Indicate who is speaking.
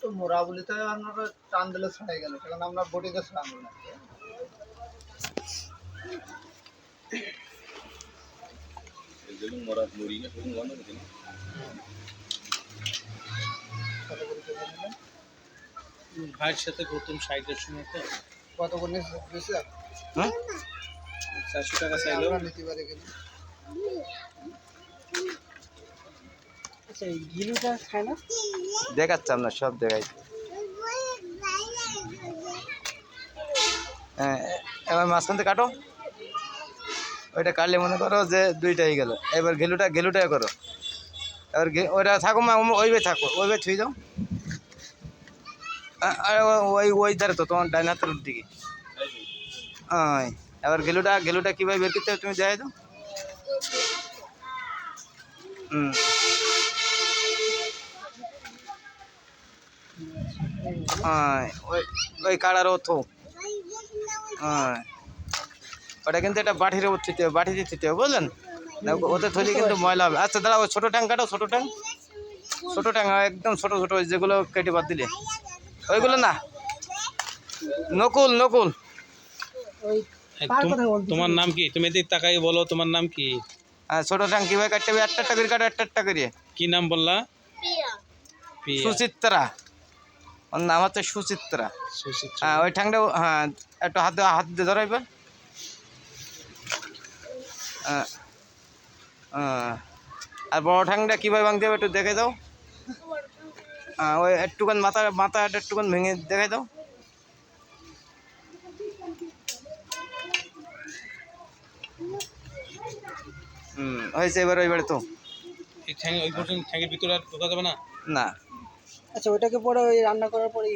Speaker 1: তো মোরা বলি তো আপনারা টান দিলে ছড়াই গেল, সেখানে আমরা বটিতে ছড়ানো না।
Speaker 2: ভাইয়ের সাথে প্রথম 60-এর সময় তো
Speaker 1: কত করে নিয়েছে?
Speaker 2: হ্যাঁ 400 টাকা চাইলো।
Speaker 1: নিতে পারে কিন্তু
Speaker 3: আচ্ছা এই গিলুটা খায় না?
Speaker 4: দেখাচ্ছি আপনার সব দেখাই। হ্যাঁ এবার মাঝখান থেকে কাটো, ওইটা কাটলে মনে করো যে দুইটাই গেল। এবার ঘেলুটা করো, এবার ওইটা থাকো মা, ওইভাবে থাকো, ওইভাবে ছুঁয়ে যাও। ওই ধারে তো তোমার ডাইন হাতের দিকে। এবার ঘেলুটা কীভাবে বের করতে হবে তুমি দেখাই দাও। ওই কাড়ার ওথো। ওটা কিন্তু একটা বাটির উপর থিতে হবে, বাটিতে থিতে হবে, বুঝলেন? ওতে থলি কিন্তু ময়লা হবে। আচ্ছা দাঁড়া, ওই ছোটো ট্যাং কাটো, ছোটো ট্যাং একদম ছোটো ছোটো, যেগুলো কেটে বাদ দিলে ওইগুলো না, নকুল।
Speaker 2: তোমার নাম কি? তুমি এদিক তাকাই বলো তোমার নাম কি?
Speaker 4: হ্যাঁ ছোটো ট্যাং কীভাবে কাটতে হবে? একটা করে কাটো, একটা করে।
Speaker 2: কি নাম বললা?
Speaker 4: সুচিত্রা। ওর নাম হচ্ছে সুচিত্রা। হ্যাঁ ওই ঠ্যাংটা, হ্যাঁ একটু হাত দিয়ে ধরো এবার। আর বড় ঠ্যাংটা কীভাবে ভাঙতে হবে একটু দেখে দাও। ওই একটুখান মাথা একটুখান ভেঙে দেখে দাও। হয়েছে এবার ওইবারে তো
Speaker 2: এই ঠ্যাং ওই পর্যন্ত ঠ্যাংয়ের ভিতরে আর ঢোকা যাবে না?
Speaker 4: না।
Speaker 3: আচ্ছা ওইটাকে পরে ওই রান্না করার পরে